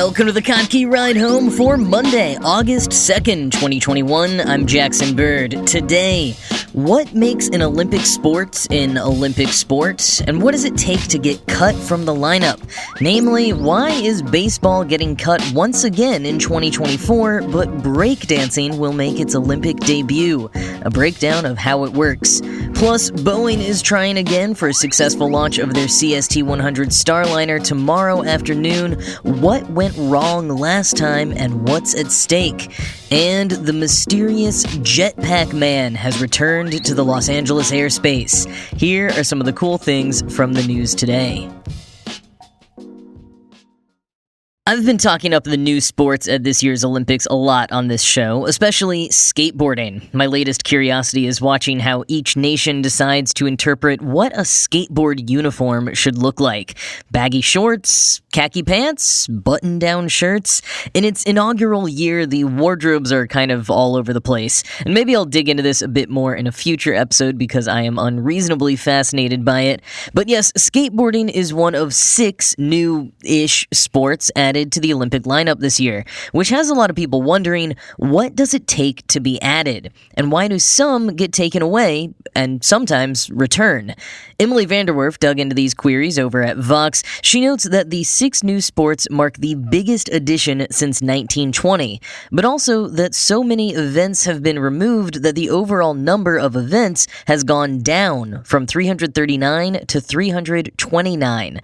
Welcome to the Kottke Ride Home for Monday, August 2nd, 2021. I'm Jackson Bird. Today, what makes an Olympic sport an Olympic sport, and what does it take to get cut from the lineup? Namely, why is baseball getting cut once again in 2024, but breakdancing will make its Olympic debut? A breakdown of how it works. Plus, Boeing is trying again for a successful launch of their CST-100 Starliner tomorrow afternoon. What went wrong last time and what's at stake? And the mysterious jetpack man has returned to the Los Angeles airspace. Here are some of the cool things from the news today. I've been talking up the new sports at this year's Olympics a lot on this show, especially skateboarding. My latest curiosity is watching how each nation decides to interpret what a skateboard uniform should look like. Baggy shorts, khaki pants, button-down shirts. In its inaugural year, the wardrobes are kind of all over the place. And maybe I'll dig into this a bit more in a future episode because I am unreasonably fascinated by it. But yes, skateboarding is one of 6 new-ish sports added to the Olympic lineup this year, which has a lot of people wondering, what does it take to be added? And why do some get taken away and sometimes return? Emily Vanderwerf dug into these queries over at Vox. She notes that the 6 new sports mark the biggest addition since 1920, but also that so many events have been removed that the overall number of events has gone down from 339 to 329.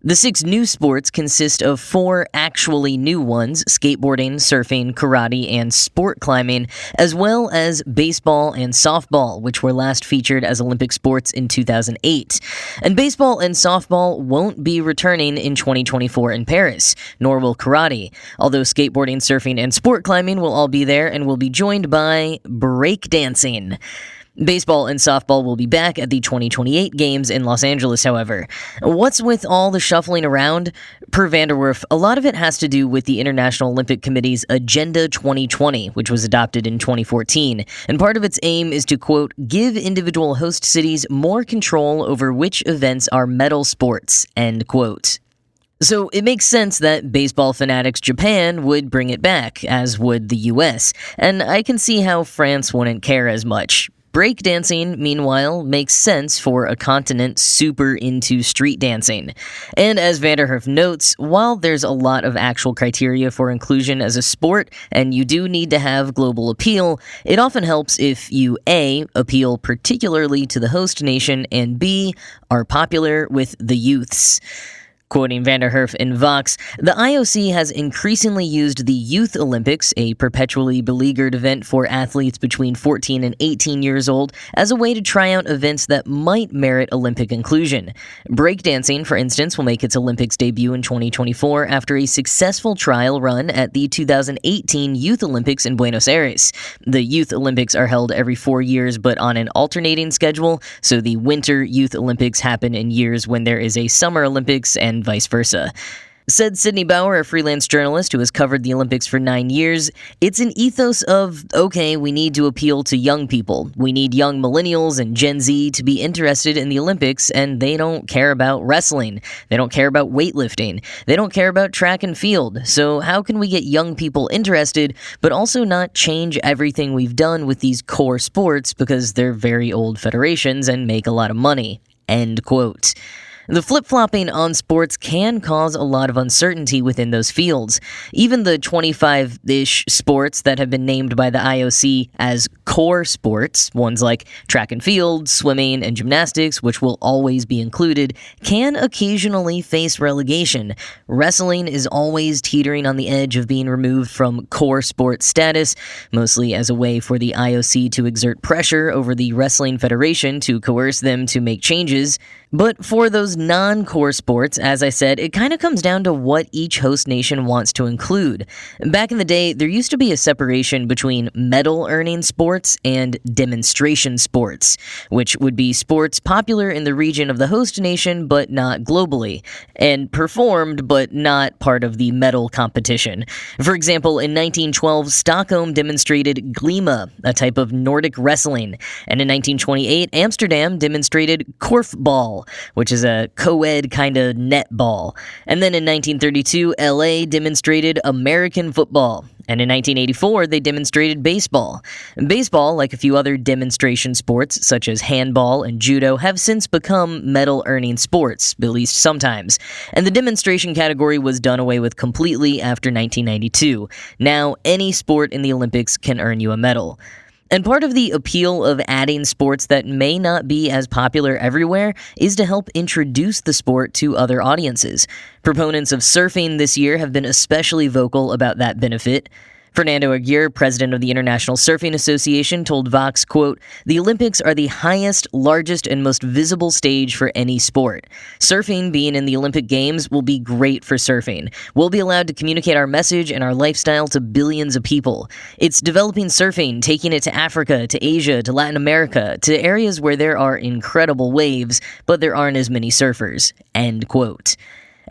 The 6 new sports consist of 4 actually new ones: skateboarding, surfing, karate, and sport climbing, as well as baseball and softball, which were last featured as Olympic sports in 2008. And baseball and softball won't be returning in 2024 in Paris, nor will karate, although skateboarding, surfing, and sport climbing will all be there and will be joined by breakdancing. Baseball and softball will be back at the 2028 Games in Los Angeles, however. What's with all the shuffling around? Per Vanderwerf, a lot of it has to do with the International Olympic Committee's Agenda 2020, which was adopted in 2014, and part of its aim is to, quote, give individual host cities more control over which events are medal sports, end quote. So it makes sense that baseball fanatics Japan would bring it back, as would the US, and I can see how France wouldn't care as much. Breakdancing, meanwhile, makes sense for a continent super into street dancing. And as Vanderwerf notes, while there's a lot of actual criteria for inclusion as a sport, and you do need to have global appeal, it often helps if you A, appeal particularly to the host nation, and B, are popular with the youths. Quoting Vanderwerf in Vox, the IOC has increasingly used the Youth Olympics, a perpetually beleaguered event for athletes between 14 and 18 years old, as a way to try out events that might merit Olympic inclusion. Breakdancing, for instance, will make its Olympics debut in 2024 after a successful trial run at the 2018 Youth Olympics in Buenos Aires. The Youth Olympics are held every 4 years, but on an alternating schedule, so the Winter Youth Olympics happen in years when there is a Summer Olympics and vice versa. Said Sydney Bauer, a freelance journalist who has covered the Olympics for 9 years, it's an ethos of, okay, we need to appeal to young people. We need young millennials and Gen Z to be interested in the Olympics, and they don't care about wrestling. They don't care about weightlifting. They don't care about track and field. So how can we get young people interested, but also not change everything we've done with these core sports because they're very old federations and make a lot of money? End quote. The flip-flopping on sports can cause a lot of uncertainty within those fields. Even the 25-ish sports that have been named by the IOC as core sports, ones like track and field, swimming, and gymnastics, which will always be included, can occasionally face relegation. Wrestling is always teetering on the edge of being removed from core sport status, mostly as a way for the IOC to exert pressure over the Wrestling Federation to coerce them to make changes. But for those non-core sports, as I said, it kind of comes down to what each host nation wants to include. Back in the day, there used to be a separation between medal-earning sports and demonstration sports, which would be sports popular in the region of the host nation but not globally, and performed but not part of the medal competition. For example, in 1912, Stockholm demonstrated Glima, a type of Nordic wrestling, and in 1928, Amsterdam demonstrated korfball, handball, which is a co-ed kind of netball. And then in 1932, LA demonstrated American football. And in 1984, they demonstrated baseball. And baseball, like a few other demonstration sports, such as handball and judo, have since become medal-earning sports, at least sometimes. And the demonstration category was done away with completely after 1992. Now, any sport in the Olympics can earn you a medal. And part of the appeal of adding sports that may not be as popular everywhere is to help introduce the sport to other audiences. Proponents of surfing this year have been especially vocal about that benefit. Fernando Aguirre, president of the International Surfing Association, told Vox, quote, "The Olympics are the highest, largest, and most visible stage for any sport. Surfing being in the Olympic Games will be great for surfing. We'll be allowed to communicate our message and our lifestyle to billions of people. It's developing surfing, taking it to Africa, to Asia, to Latin America, to areas where there are incredible waves, but there aren't as many surfers." End quote.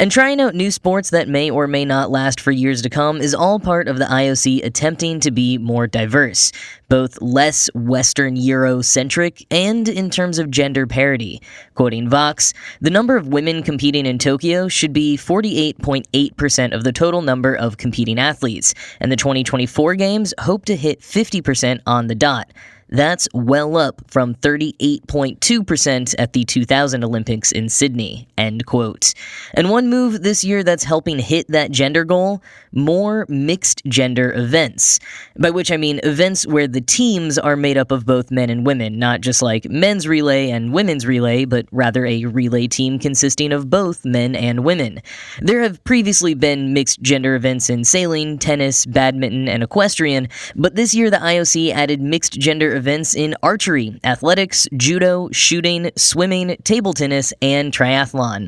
And trying out new sports that may or may not last for years to come is all part of the IOC attempting to be more diverse, both less Western Euro-centric and in terms of gender parity. Quoting Vox, "The number of women competing in Tokyo should be 48.8% of the total number of competing athletes, and the 2024 Games hope to hit 50% on the dot. That's well up from 38.2% at the 2000 Olympics in Sydney." End quote. And one move this year that's helping hit that gender goal: more mixed gender events. By which I mean events where the teams are made up of both men and women, not just like men's relay and women's relay, but rather a relay team consisting of both men and women. There have previously been mixed gender events in sailing, tennis, badminton, and equestrian, but this year the IOC added mixed gender events in archery, athletics, judo, shooting, swimming, table tennis, and triathlon.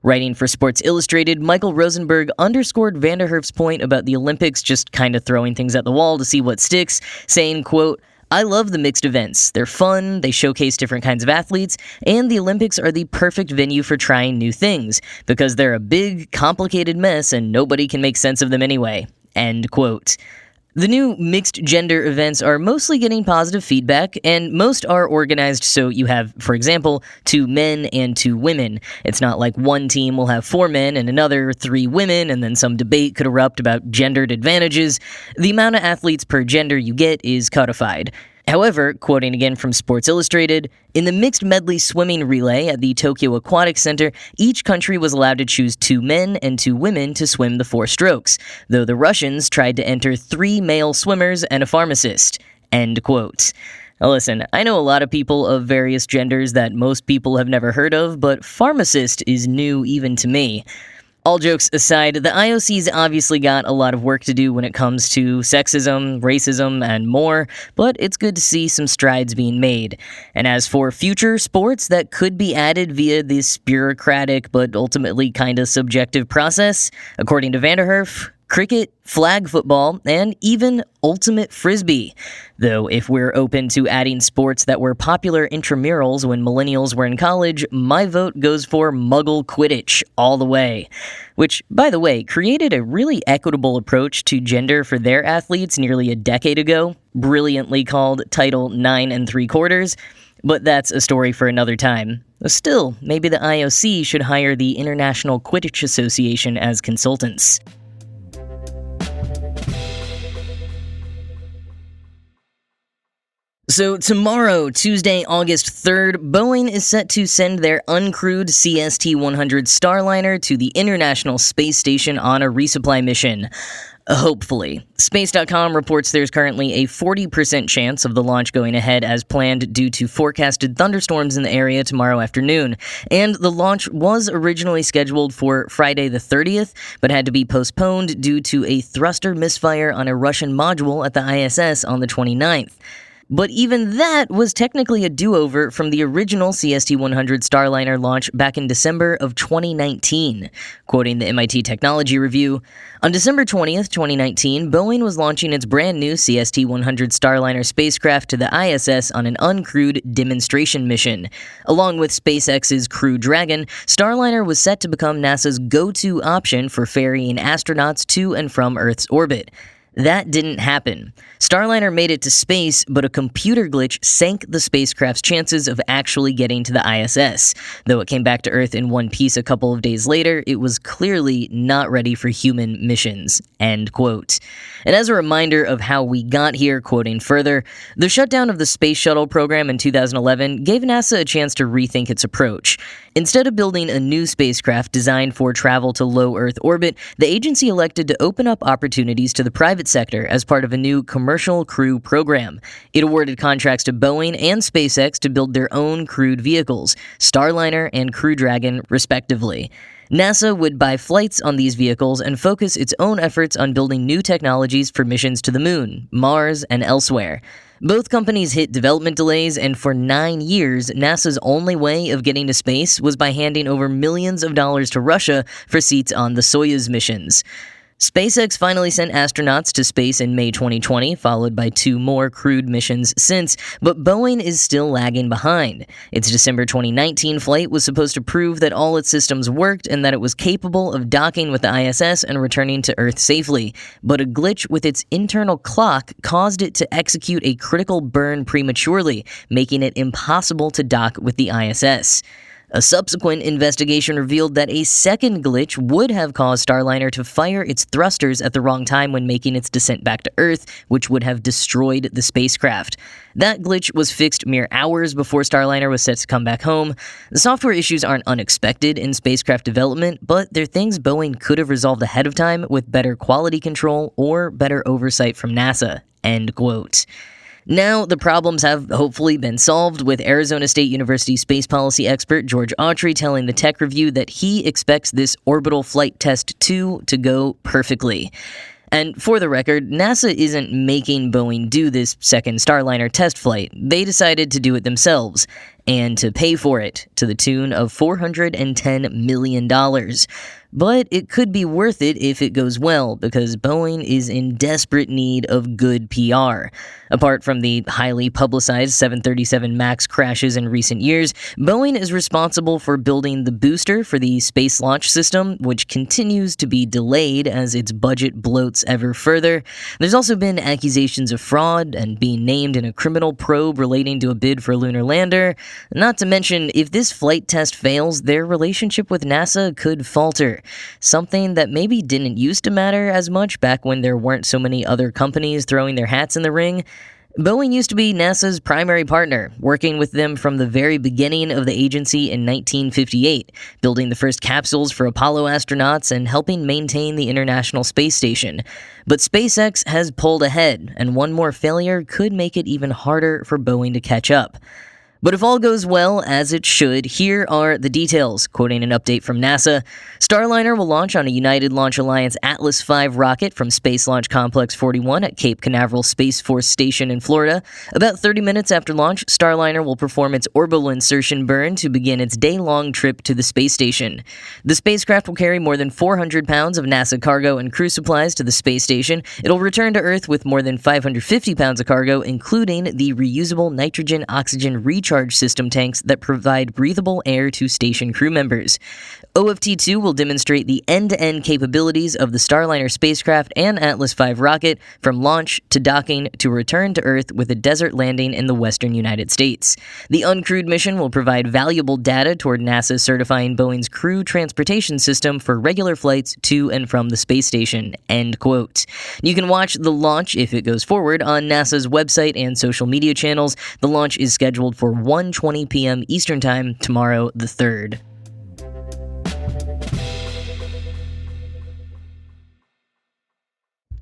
Writing for Sports Illustrated, Michael Rosenberg underscored Vanderhurf's point about the Olympics just kind of throwing things at the wall to see what sticks, saying, quote, "I love the mixed events. They're fun, they showcase different kinds of athletes, and the Olympics are the perfect venue for trying new things, because they're a big, complicated mess and nobody can make sense of them anyway." End quote. The new mixed gender events are mostly getting positive feedback, and most are organized so you have, for example, 2 men and 2 women. It's not like one team will have 4 men and another 3 women, and then some debate could erupt about gendered advantages. The amount of athletes per gender you get is codified. However, quoting again from Sports Illustrated, "In the mixed medley swimming relay at the Tokyo Aquatic Center, each country was allowed to choose 2 men and 2 women to swim the 4 strokes, though the Russians tried to enter 3 male swimmers and a pharmacist." End quote. Now listen, I know a lot of people of various genders that most people have never heard of, but pharmacist is new even to me. All jokes aside, the IOC's obviously got a lot of work to do when it comes to sexism, racism, and more, but it's good to see some strides being made. And as for future sports that could be added via this bureaucratic but ultimately kinda subjective process, according to Vanderhurf, cricket, flag football, and even ultimate frisbee. Though if we're open to adding sports that were popular intramurals when millennials were in college, my vote goes for Muggle Quidditch all the way. Which, by the way, created a really equitable approach to gender for their athletes nearly a decade ago, brilliantly called Title 9 3/4. But that's a story for another time. Still, maybe the IOC should hire the International Quidditch Association as consultants. So tomorrow, Tuesday, August 3rd, Boeing is set to send their uncrewed CST-100 Starliner to the International Space Station on a resupply mission. Hopefully. Space.com reports there's currently a 40% chance of the launch going ahead as planned due to forecasted thunderstorms in the area tomorrow afternoon, and the launch was originally scheduled for Friday the 30th, but had to be postponed due to a thruster misfire on a Russian module at the ISS on the 29th. But even that was technically a do-over from the original CST-100 Starliner launch back in December of 2019. Quoting the MIT Technology Review, "On December 20th, 2019, Boeing was launching its brand new CST-100 Starliner spacecraft to the ISS on an uncrewed demonstration mission. Along with SpaceX's Crew Dragon, Starliner was set to become NASA's go-to option for ferrying astronauts to and from Earth's orbit. That didn't happen. Starliner made it to space, but a computer glitch sank the spacecraft's chances of actually getting to the ISS. Though it came back to Earth in one piece a couple of days later, it was clearly not ready for human missions. End quote. And as a reminder of how we got here, quoting further, the shutdown of the Space Shuttle program in 2011 gave NASA a chance to rethink its approach. Instead of building a new spacecraft designed for travel to low Earth orbit, the agency elected to open up opportunities to the private sector as part of a new commercial crew program. It awarded contracts to Boeing and SpaceX to build their own crewed vehicles, Starliner and Crew Dragon, respectively. NASA would buy flights on these vehicles and focus its own efforts on building new technologies for missions to the Moon, Mars, and elsewhere. Both companies hit development delays, and for 9 years, NASA's only way of getting to space was by handing over millions of dollars to Russia for seats on the Soyuz missions. SpaceX finally sent astronauts to space in May 2020, followed by 2 more crewed missions since, but Boeing is still lagging behind. Its December 2019 flight was supposed to prove that all its systems worked and that it was capable of docking with the ISS and returning to Earth safely, but a glitch with its internal clock caused it to execute a critical burn prematurely, making it impossible to dock with the ISS. A subsequent investigation revealed that a second glitch would have caused Starliner to fire its thrusters at the wrong time when making its descent back to Earth, which would have destroyed the spacecraft. That glitch was fixed mere hours before Starliner was set to come back home. The software issues aren't unexpected in spacecraft development, but they're things Boeing could have resolved ahead of time with better quality control or better oversight from NASA. End quote. Now, the problems have hopefully been solved, with Arizona State University space policy expert George Autry telling the Tech Review that he expects this orbital flight test 2 to go perfectly. And for the record, NASA isn't making Boeing do this second Starliner test flight. They decided to do it themselves, and to pay for it, to the tune of $410 million. But it could be worth it if it goes well, because Boeing is in desperate need of good PR. Apart from the highly publicized 737 MAX crashes in recent years, Boeing is responsible for building the booster for the Space Launch System, which continues to be delayed as its budget bloats ever further. There's also been accusations of fraud and being named in a criminal probe relating to a bid for a lunar lander. Not to mention, if this flight test fails, their relationship with NASA could falter. Something that maybe didn't used to matter as much back when there weren't so many other companies throwing their hats in the ring. Boeing used to be NASA's primary partner, working with them from the very beginning of the agency in 1958, building the first capsules for Apollo astronauts and helping maintain the International Space Station. But SpaceX has pulled ahead, and one more failure could make it even harder for Boeing to catch up. But if all goes well, as it should, here are the details. Quoting an update from NASA, Starliner will launch on a United Launch Alliance Atlas V rocket from Space Launch Complex 41 at Cape Canaveral Space Force Station in Florida. About 30 minutes after launch, Starliner will perform its orbital insertion burn to begin its day-long trip to the space station. The spacecraft will carry more than 400 pounds of NASA cargo and crew supplies to the space station. It'll return to Earth with more than 550 pounds of cargo, including the reusable nitrogen-oxygen recharge system tanks that provide breathable air to station crew members. OFT-2 will demonstrate the end-to-end capabilities of the Starliner spacecraft and Atlas V rocket, from launch to docking to return to Earth with a desert landing in the western United States. The uncrewed mission will provide valuable data toward NASA certifying Boeing's crew transportation system for regular flights to and from the space station. End quote. You can watch the launch, if it goes forward, on NASA's website and social media channels. The launch is scheduled for 1:20 p.m. Eastern Time tomorrow, the 3rd.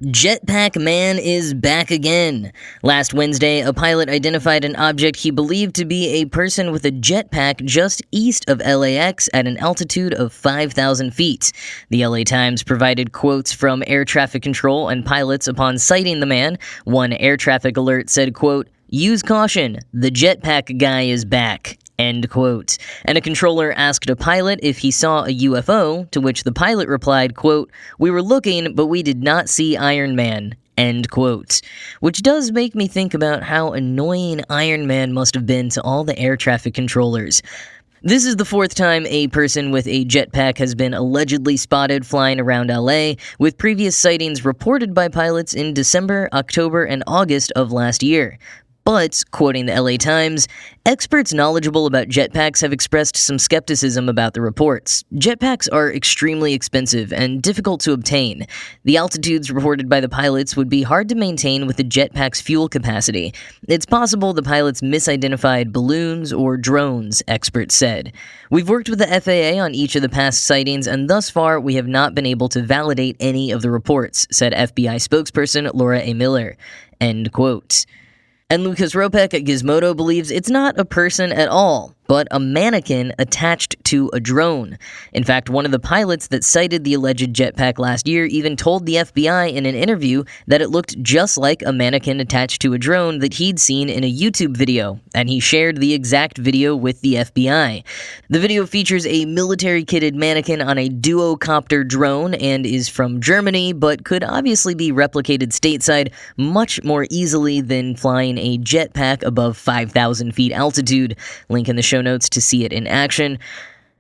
Jetpack Man is back again. Last Wednesday, a pilot identified an object he believed to be a person with a jetpack just east of LAX at an altitude of 5,000 feet. The LA Times provided quotes from air traffic control and pilots upon sighting the man. One air traffic alert said, quote, "Use caution, the jetpack guy is back." End quote. And a controller asked a pilot if he saw a UFO, to which the pilot replied, quote, "We were looking, but we did not see Iron Man." End quote. Which does make me think about how annoying Iron Man must have been to all the air traffic controllers. This is the fourth time a person with a jetpack has been allegedly spotted flying around LA, with previous sightings reported by pilots in December, October, and August of last year. But, quoting the LA Times, experts knowledgeable about jetpacks have expressed some skepticism about the reports. Jetpacks are extremely expensive and difficult to obtain. The altitudes reported by the pilots would be hard to maintain with the jetpack's fuel capacity. It's possible the pilots misidentified balloons or drones, experts said. We've worked with the FAA on each of the past sightings, and thus far we have not been able to validate any of the reports, said FBI spokesperson Laura A. Miller. End quote. And Lucas Ropek at Gizmodo believes it's not a person at all, but a mannequin attached to a drone. In fact, one of the pilots that sighted the alleged jetpack last year even told the FBI in an interview that it looked just like a mannequin attached to a drone that he'd seen in a YouTube video, and he shared the exact video with the FBI. The video features a military-kitted mannequin on a duocopter drone and is from Germany, but could obviously be replicated stateside much more easily than flying a jetpack above 5,000 feet altitude. Link in the show notes to see it in action.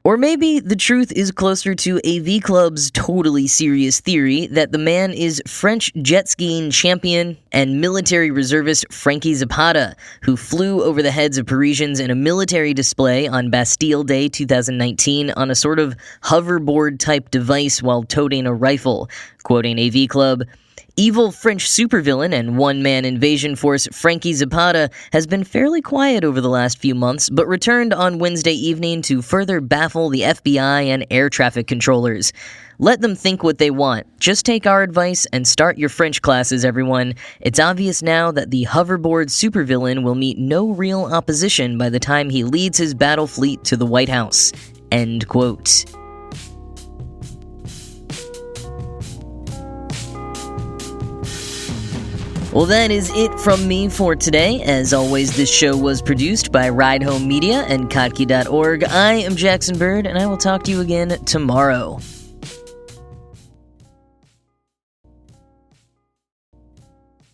Or maybe the truth is closer to AV Club's totally serious theory that the man is French jet skiing champion and military reservist Frankie Zapata, who flew over the heads of Parisians in a military display on Bastille Day 2019 on a sort of hoverboard-type device while toting a rifle. Quoting AV Club, evil French supervillain and one-man invasion force Frankie Zapata has been fairly quiet over the last few months, but returned on Wednesday evening to further baffle the FBI and air traffic controllers. Let them think what they want. Just take our advice and start your French classes, everyone. It's obvious now that the hoverboard supervillain will meet no real opposition by the time he leads his battle fleet to the White House. End quote. Well, that is it from me for today. As always, this show was produced by Ride Home Media and Kottke.org. I am Jackson Bird, and I will talk to you again tomorrow.